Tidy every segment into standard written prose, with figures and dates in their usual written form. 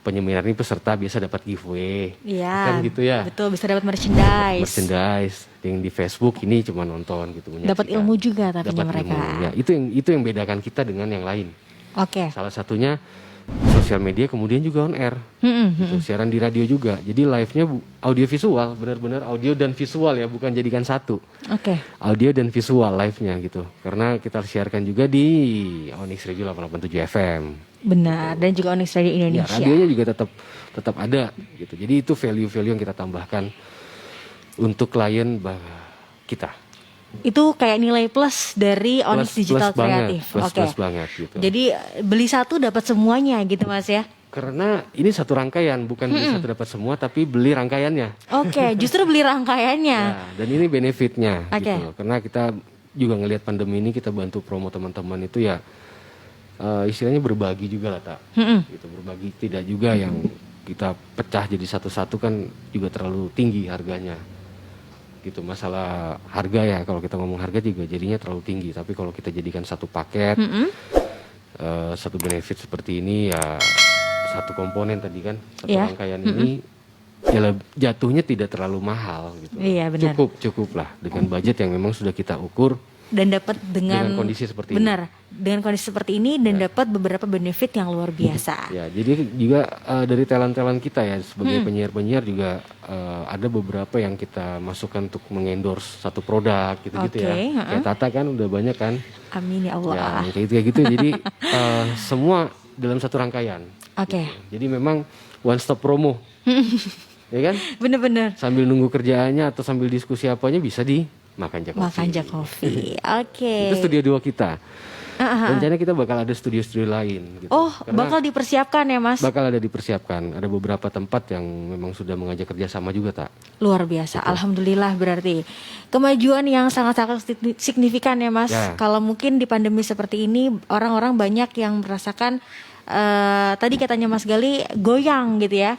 penyeminar ini peserta biasa dapat giveaway. Iya. Kan gitu ya. Betul, bisa dapat merchandise. Yang di Facebook ini cuma nonton gitu, Dapat ilmu juga tapi dapat mereka. Ilmu. Ya, itu yang bedakan kita dengan yang lain. Oke. Salah satunya sosial media, kemudian juga on air. Gitu, siaran di radio juga. Jadi live-nya audio visual, benar-benar audio dan visual ya, bukan jadikan satu. Oke. Audio dan visual live-nya gitu. Karena kita siarkan juga di Onyx Radio 887 FM. Benar, dan juga Onyx Radio Ya, Indonesia. radionya juga tetap ada gitu. Jadi itu value-value yang kita tambahkan untuk klien kita. Itu kayak nilai plus dari Onyx Digital Kreatif. Plus banget gitu. Jadi beli satu dapat semuanya gitu Mas ya. Karena ini satu rangkaian, bukan beli satu dapat semua, tapi beli rangkaiannya. Oke, justru beli rangkaiannya. Ya, dan ini benefitnya Oke. gitu. Karena kita juga ngelihat pandemi ini, kita bantu promo teman-teman itu ya istilahnya berbagi juga lah tak. Gitu, berbagi, tidak juga yang kita pecah jadi satu-satu kan juga terlalu tinggi harganya. Gitu, masalah harga ya, kalau kita ngomong harga juga jadinya terlalu tinggi, tapi kalau kita jadikan satu paket, satu benefit seperti ini ya, satu komponen tadi kan, satu rangkaian ini ya jatuhnya tidak terlalu mahal gitu. Iya, benar. Cukup lah dengan budget yang memang sudah kita ukur Dan dapat dengan kondisi seperti benar, dengan kondisi seperti ini dan dapat beberapa benefit yang luar biasa. Ya, jadi juga dari talent-talent kita ya sebagai penyiar-penyiar juga ada beberapa yang kita masukkan untuk mengendorse satu produk gitu-gitu ya. Kayak Tata kan udah banyak kan. Amin ya Allah. Ya, kayak gitu. Jadi semua dalam satu rangkaian. Oke. Gitu. Jadi memang one stop promo. Ya kan? Bener-bener. Sambil nunggu kerjaannya atau sambil diskusi apanya bisa di Makan Jak Coffee. Makan Jak Coffee. Oke. Itu studio 2 kita. Rencananya kita bakal ada studio-studio lain gitu. Oh, Karena bakal dipersiapkan ya Mas? bakal ada dipersiapkan. Ada beberapa tempat yang memang sudah mengajak kerjasama juga tak. Luar biasa, alhamdulillah berarti kemajuan yang sangat-sangat signifikan ya Mas. Ya. Kalau mungkin di pandemi seperti ini orang-orang banyak yang merasakan tadi katanya Mas Gali goyang gitu ya.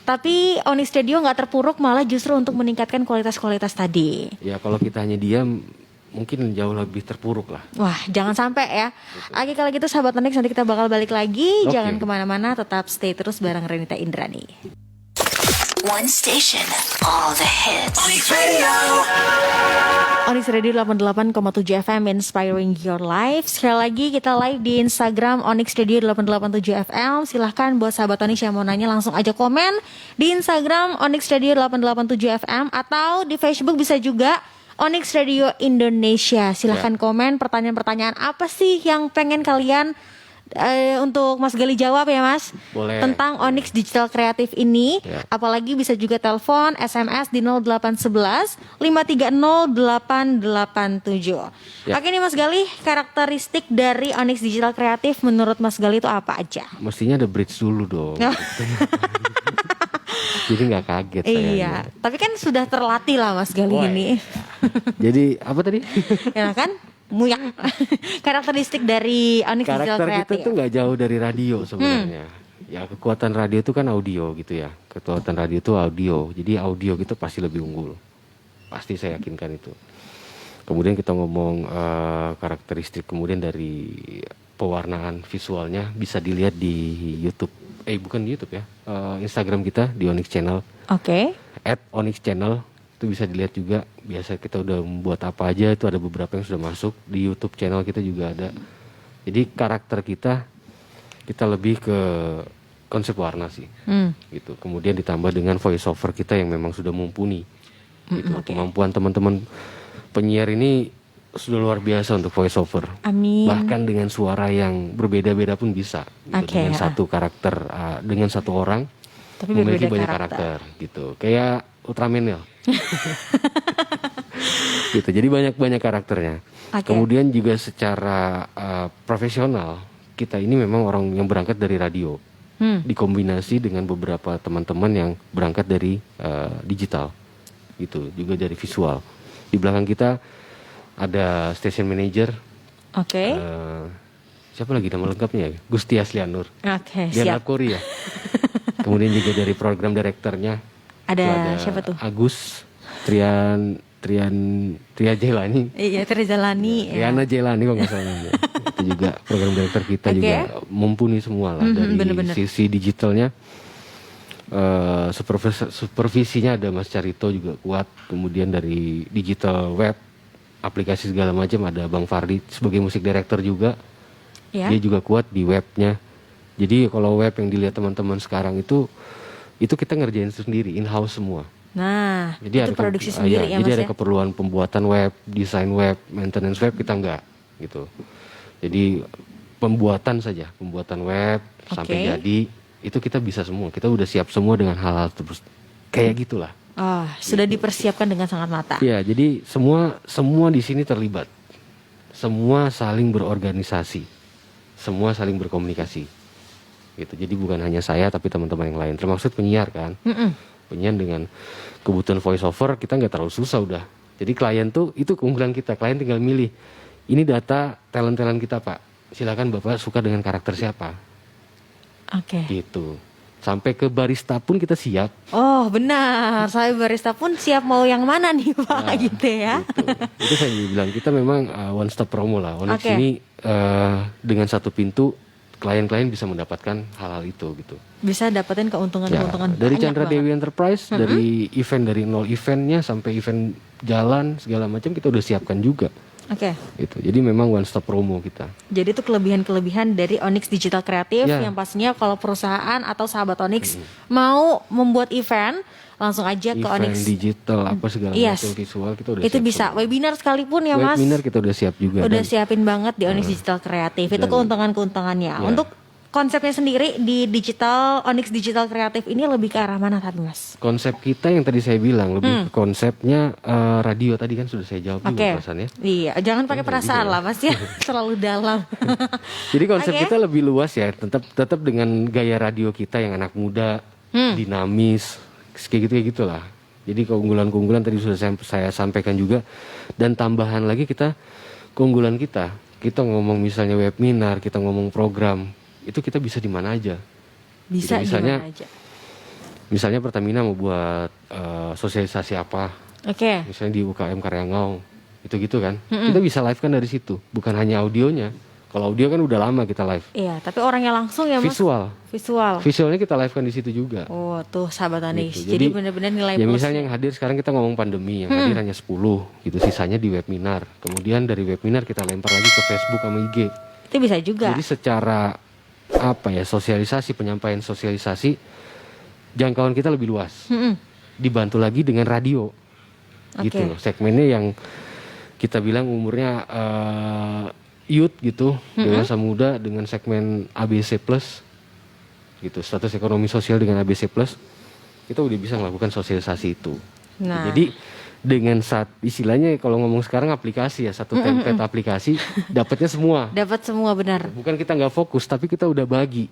Tapi Onyx Radio nggak terpuruk, malah justru untuk meningkatkan kualitas-kualitas tadi. Ya kalau kita hanya diam mungkin jauh lebih terpuruk lah. Wah, jangan sampai ya. Oke, kalau gitu sahabat Onyx, nanti kita bakal balik lagi. Oke. Jangan kemana-mana, tetap stay terus bareng Renita Indrani. One station, all the hits. Onyx Radio. Onyx Radio 88,7 FM, inspiring your life. Sekali lagi kita live di Instagram Onyx Radio 887 FM. Silahkan buat sahabat Onyx yang mau nanya langsung aja komen di Instagram Onyx Radio 887 FM, atau di Facebook bisa juga Onyx Radio Indonesia. Silahkan komen pertanyaan-pertanyaan apa sih yang pengen kalian untuk Mas Gali jawab ya Mas. Boleh. Tentang Onyx Digital Kreatif ini. Ya. Apalagi bisa juga telepon, SMS di 0811 530 887. Ya. Oke nih Mas Gali, karakteristik dari Onyx Digital Kreatif menurut Mas Gali itu apa aja? Mestinya ada bridge dulu dong. Jadi nggak kaget saya. Iya, tapi kan sudah terlatih lah Mas Gali Woi. ini. Jadi apa tadi? Ya kan? Muyak. Karakteristik dari Onyx Digital Karakter Kreatif. kita tuh nggak jauh dari radio sebenarnya. Ya kekuatan radio itu kan audio gitu ya. Kekuatan radio itu audio. Jadi audio gitu pasti lebih unggul. Pasti saya yakinkan itu. Kemudian kita ngomong karakteristik kemudian dari pewarnaan visualnya bisa dilihat di YouTube. Bukan di YouTube ya. Instagram kita di Onyx Channel. Oke. @onyxchannel. Itu bisa dilihat juga, biasa kita udah membuat apa aja, itu ada beberapa yang sudah masuk di YouTube channel kita juga ada. Jadi karakter kita lebih ke konsep warna sih, gitu. Kemudian ditambah dengan voice over kita yang memang sudah mumpuni, gitu. Oke. Kemampuan teman-teman penyiar ini sudah luar biasa untuk voice over. Amin. Bahkan dengan suara yang berbeda-beda pun bisa, gitu. Oke, Dengan satu karakter, dengan satu orang Tapi memiliki berbeda banyak karakter, gitu. Kayak Ultraman ya. Gitu. Jadi banyak karakternya. Oke. Kemudian juga secara profesional kita ini memang orang yang berangkat dari radio, dikombinasi dengan beberapa teman-teman yang berangkat dari digital, gitu. Juga dari visual. Di belakang kita ada station manager. Oke. Siapa lagi nama lengkapnya ya? Gusti Aslianur. Oke, Dia siap. anak Korea. Kemudian juga dari program direkturnya. Ada siapa tuh? Agus Tria Jelani. Iya, terjalani. Triana Jelani kok nggak salah namanya. Itu juga program director kita Oke. juga mumpuni semua lah dari bener-bener. sisi digitalnya. Supervisinya ada Mas Carito juga kuat, kemudian dari digital web, aplikasi segala macam ada Bang Fardi sebagai musik director juga. Ya. Dia juga kuat di webnya. Jadi kalau web yang dilihat teman-teman sekarang itu kita ngerjain sendiri, in-house semua. Nah, Jadi itu ada produksi sendiri ya jadi Mas ada ya. keperluan pembuatan web, desain web, maintenance web kita enggak gitu. Jadi pembuatan web sampai Oke. jadi itu kita bisa semua. Kita udah siap semua dengan hal-hal terus kayak gitulah. Oh, sudah dipersiapkan dengan sangat matang. Iya, jadi semua di sini terlibat. Semua saling berorganisasi. Semua saling berkomunikasi. Gitu. Jadi bukan hanya saya tapi teman-teman yang lain, termasuk penyiar kan. Penyiar dengan kebutuhan voice over kita nggak terlalu susah udah. Jadi klien tuh itu keunggulan kita. Klien tinggal milih. Ini data talent kita Pak. Silakan Bapak suka dengan karakter siapa. Oke. Gitu. Sampai ke barista pun kita siap. Oh benar, saya barista pun siap mau yang mana nih Pak Nah, gitu ya. Gitu. Itu saya bilang kita memang one stop promo lah. Onyx Oke. ini dengan satu pintu klien-klien bisa mendapatkan hal-hal itu gitu. Bisa dapetin Ya, keuntungan-keuntungan dari banyak Chandra banget. Dewi Enterprise, dari nol eventnya sampai event jalan segala macam kita udah siapkan juga. Oke. Gitu. Jadi memang one stop promo kita. Jadi itu kelebihan-kelebihan dari Onyx Digital Creative Ya. yang pastinya kalau perusahaan atau sahabat Onyx mau membuat event langsung aja ke Event Onyx. digital apa segala Yes. macam visual kita udah Itu siap bisa semua. webinar sekalipun ya Mas. Webinar kita udah siap juga. Udah dan siapin banget di Onyx Digital Creative. Itu dan- keuntungan-keuntungannya. Ya. Untuk konsepnya sendiri di Onyx Digital Creative ini lebih ke arah mana tadi Mas? konsep kita yang tadi saya bilang lebih ke konsepnya radio tadi kan sudah saya jawab Oke. juga perasaannya. Iya, jangan pakai perasaan lah Mas ya. Terlalu dalam. Jadi konsep Oke. kita lebih luas ya, tetap dengan gaya radio kita yang anak muda, dinamis, kayak gitulah. Jadi keunggulan-keunggulan tadi sudah saya sampaikan juga, dan tambahan lagi keunggulan kita ngomong misalnya webinar, kita ngomong program, itu kita bisa di mana aja. Bisa Jadi misalnya- gimana aja. Misalnya Pertamina mau buat sosialisasi apa, Oke. misalnya di UKM Karyangau, itu gitu kan, kita bisa live kan dari situ, bukan hanya audionya. Kalau audio kan udah lama kita live. Iya, tapi orangnya langsung ya Mas. Visual. Visualnya kita live kan di situ juga. Oh, tuh sahabat Onyx. Gitu. Jadi benar-benar nilai ya plus. misalnya yang hadir sekarang kita ngomong pandemi, yang hadir hanya 10 gitu, sisanya di webinar. Kemudian dari webinar kita lempar lagi ke Facebook sama IG. Itu bisa juga. Jadi secara sosialisasi, penyampaian sosialisasi, jangkauan kita lebih luas. Dibantu lagi dengan radio. Gitu Oke. loh. Segmennya yang kita bilang umurnya youth gitu, dewasa muda dengan segmen ABC plus. Gitu, status ekonomi sosial dengan ABC plus. Kita udah bisa melakukan sosialisasi itu. Nah. Jadi dengan istilahnya kalau ngomong sekarang aplikasi ya, satu template aplikasi dapatnya semua. Dapat semua benar. Bukan kita nggak fokus, tapi kita udah bagi.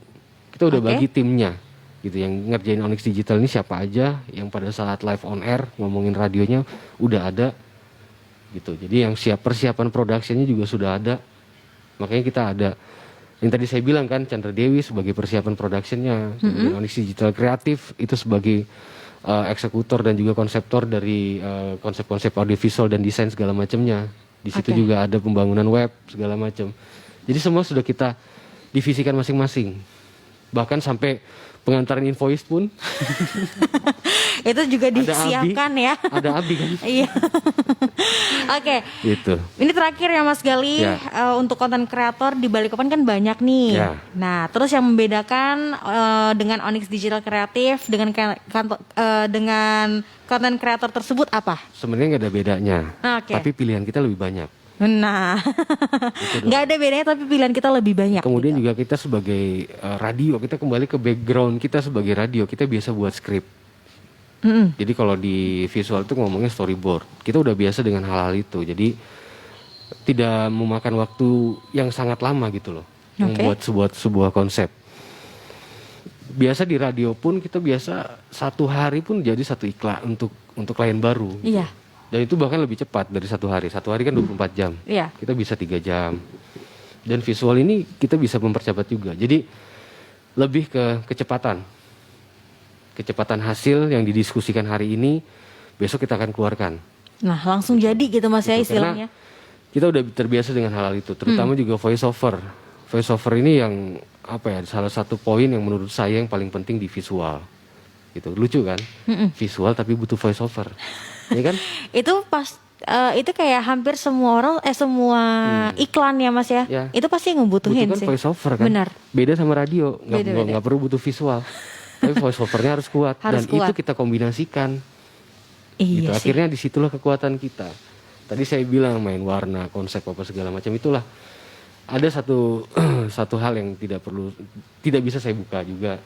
Kita udah Oke. bagi timnya. Gitu, yang ngerjain Onyx Digital ini siapa aja, yang pada saat live on air ngomongin radionya udah ada. Gitu. Jadi yang persiapan productionnya juga sudah ada. Makanya kita ada yang tadi saya bilang kan, Chandra Dewi sebagai persiapan productionnya, kemudian Onyx Digital Creative itu sebagai eksekutor dan juga konseptor dari konsep-konsep audiovisual dan desain segala macamnya. Di situ Oke. juga ada pembangunan web segala macam. Jadi semua sudah kita divisikan masing-masing. Bahkan sampai pengantaran invoice pun Itu juga Ada disiapkan ya. ada Abi kan. Iya. Oke. Gitu. Ini terakhir ya Mas Gali, Ya. untuk konten kreator di Balikpapan kan banyak nih. Ya. Nah, terus yang membedakan dengan Onyx Digital Creative dengan konten kreator tersebut apa? Sebenarnya nggak ada bedanya. Oke. Tapi pilihan kita lebih banyak. Nah, nggak ada bedanya tapi pilihan kita lebih banyak. Kemudian gitu. juga kita sebagai radio, kita kembali ke background kita sebagai radio, kita biasa buat skrip. Jadi kalau di visual itu ngomongnya storyboard. Kita udah biasa dengan hal-hal itu. Jadi tidak memakan waktu yang sangat lama gitu loh. Oke. Membuat sebuah konsep. Biasa di radio pun kita biasa 1 hari pun jadi 1 iklan untuk klien baru. Iya. Dan itu bahkan lebih cepat dari 1 hari. 1 hari kan 24 jam. Iya. Kita bisa 3 jam. Dan visual ini kita bisa mempercepat juga. Jadi lebih ke kecepatan. Kecepatan hasil yang didiskusikan hari ini besok kita akan keluarkan. Nah, langsung jadi gitu Mas ya Gitu. istilahnya. kita udah terbiasa dengan hal itu, terutama juga voice over. Voice over ini yang apa ya, salah satu poin yang menurut saya yang paling penting di visual. Gitu. Lucu kan? Visual tapi butuh voice over. Ya kan? Itu itu kayak hampir semua orang semua iklan ya Mas ya. Ya. Itu pasti ngebutuhin Butuh kan sih. voice over kan? Benar. Beda sama radio, Beda-beda. nggak perlu butuh visual. Tapi voice overnya harus kuat Harus dan kuat. itu kita kombinasikan. Iya Gitu. sih. Akhirnya disitulah kekuatan kita. Tadi saya bilang main warna, konsep apa segala macam itulah. Ada satu hal yang tidak bisa saya buka juga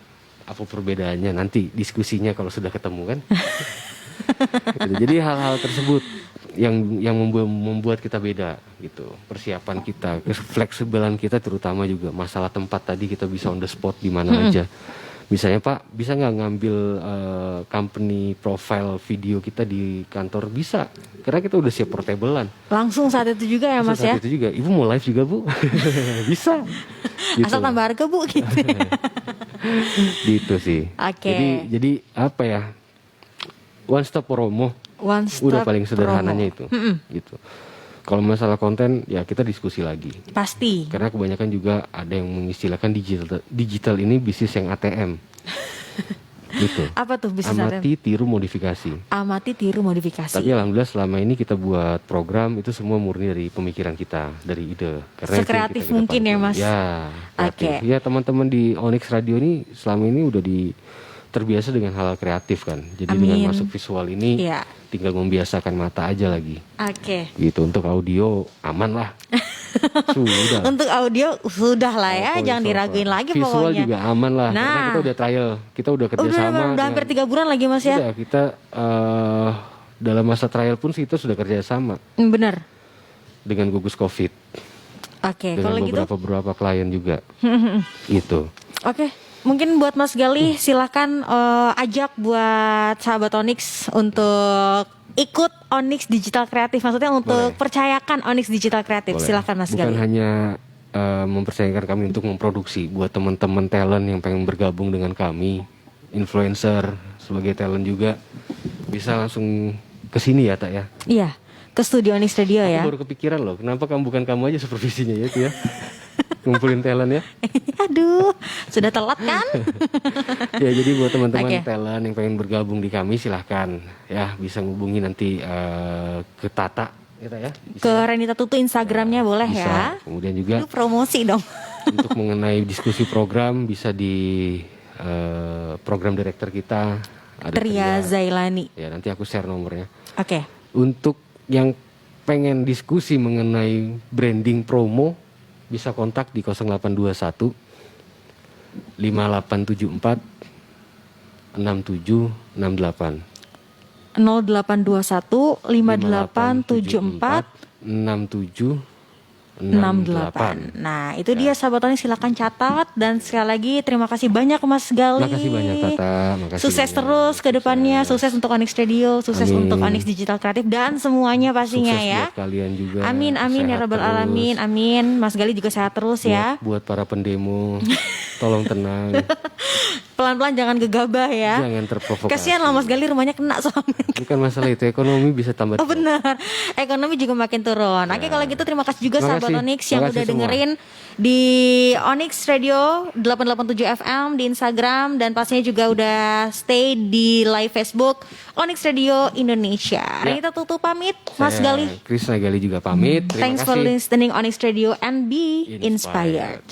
apa perbedaannya, nanti diskusinya kalau sudah ketemu kan. Gitu. Jadi hal-hal tersebut yang membuat kita beda gitu. Persiapan kita, fleksibelan kita, terutama juga masalah tempat tadi, kita bisa on the spot di mana aja. Misalnya Pak, bisa nggak ngambil company profile video kita di kantor? Bisa, karena kita udah siap portablean. Langsung saat itu juga ya Mas ya. Saat itu juga, Ibu mau live juga Bu? Bisa. Gitu. Asal tambah harga Bu gitu. Gitu sih. Oke. Jadi apa ya? One stop promo. One stop Udah paling sederhananya promo. itu. Gitu. Kalau masalah konten ya kita diskusi lagi. Pasti. Karena kebanyakan juga ada yang mengistilahkan digital ini bisnis yang ATM. Gitu. Apa tuh bisnis Amati, tiru, modifikasi. Amati, tiru, modifikasi. Tapi alhamdulillah selama ini kita buat program itu semua murni dari pemikiran kita, dari ide. Karena itu yang Sekreatif kita mungkin ya, kedepankan. Mas? Ya, kreatif. Oke. Ya teman-teman di Onyx Radio ini selama ini udah terbiasa dengan hal kreatif kan. Jadi dengan Amin. masuk visual ini Iya. tinggal membiasakan mata aja lagi. Oke. Gitu. Untuk audio aman lah. Sudah. Untuk audio sudah lah ya, Voice jangan over. diraguin lagi Visual pokoknya. juga aman lah. Nah. Karena kita udah trial, kita udah kerja Udah, sama. udah hampir 3 bulan lagi Mas ya. Udah, kita dalam masa trial pun kita sudah kerja sama Bener. dengan gugus COVID. Oke, Dengan kalau gitu. beberapa klien juga. Gitu. Oke, mungkin buat Mas Galih silakan ajak buat sahabat Onyx untuk ikut Onyx Digital Kreatif, maksudnya untuk Boleh. percayakan Onyx Digital Kreatif. Boleh. Silakan Mas Bukan Galih. hanya mempercayakan kami untuk memproduksi, buat teman-teman talent yang pengen bergabung dengan kami, influencer sebagai talent juga bisa langsung ke sini ya Tak ya. Iya, ke studio Onyx Radio ya. Aku baru kepikiran loh, kenapa bukan kamu aja supervisinya ya itu ya. Ngumpulin talent ya. Aduh, sudah telat kan? Ya jadi buat teman-teman Oke. talent yang pengen bergabung di kami silahkan ya, bisa ngubungi nanti ke Tata kita ya. Bisa. Ke Renita Tutu Instagramnya boleh Bisa. ya. Kemudian juga Itu promosi dong. untuk mengenai diskusi program bisa di program director kita ada Tria Zailani. Ya nanti aku share nomornya. Oke. Untuk yang pengen diskusi mengenai branding promo bisa kontak di 0821 5874 6768 0821 5874 68. Nah, itu dia sahabat Onyx, silakan catat, dan sekali lagi terima kasih banyak Mas Galih. Makasih banyak Tata, makasih Sukses banyak. terus ke depannya, sukses untuk Onyx Radio, sukses Amin. untuk Onyx Digital Kreatif dan semuanya pastinya Sukses ya. buat kalian juga. Amin amin ya Sehat rabbal terus. alamin. Amin. Mas Galih juga sehat terus ya. Buat para pendemo, tolong tenang, Pelan-pelan jangan gegabah ya. jangan terprovokasi. Kasihan lah Mas Galih, rumahnya kena soalnya. Bukan masalah itu, ekonomi bisa tambah. Oh benar, ekonomi juga makin turun. Oke, kalau gitu terima kasih juga sahabat Makasih. Onyx yang Makasih udah semua. dengerin di Onyx Radio 887 FM di Instagram, dan pastinya juga udah stay di live Facebook Onyx Radio Indonesia. Renita Tutu pamit, Mas Saya Galih. Krisna Gali juga pamit. Terima Thanks for kasih. listening Onyx Radio and be inspired.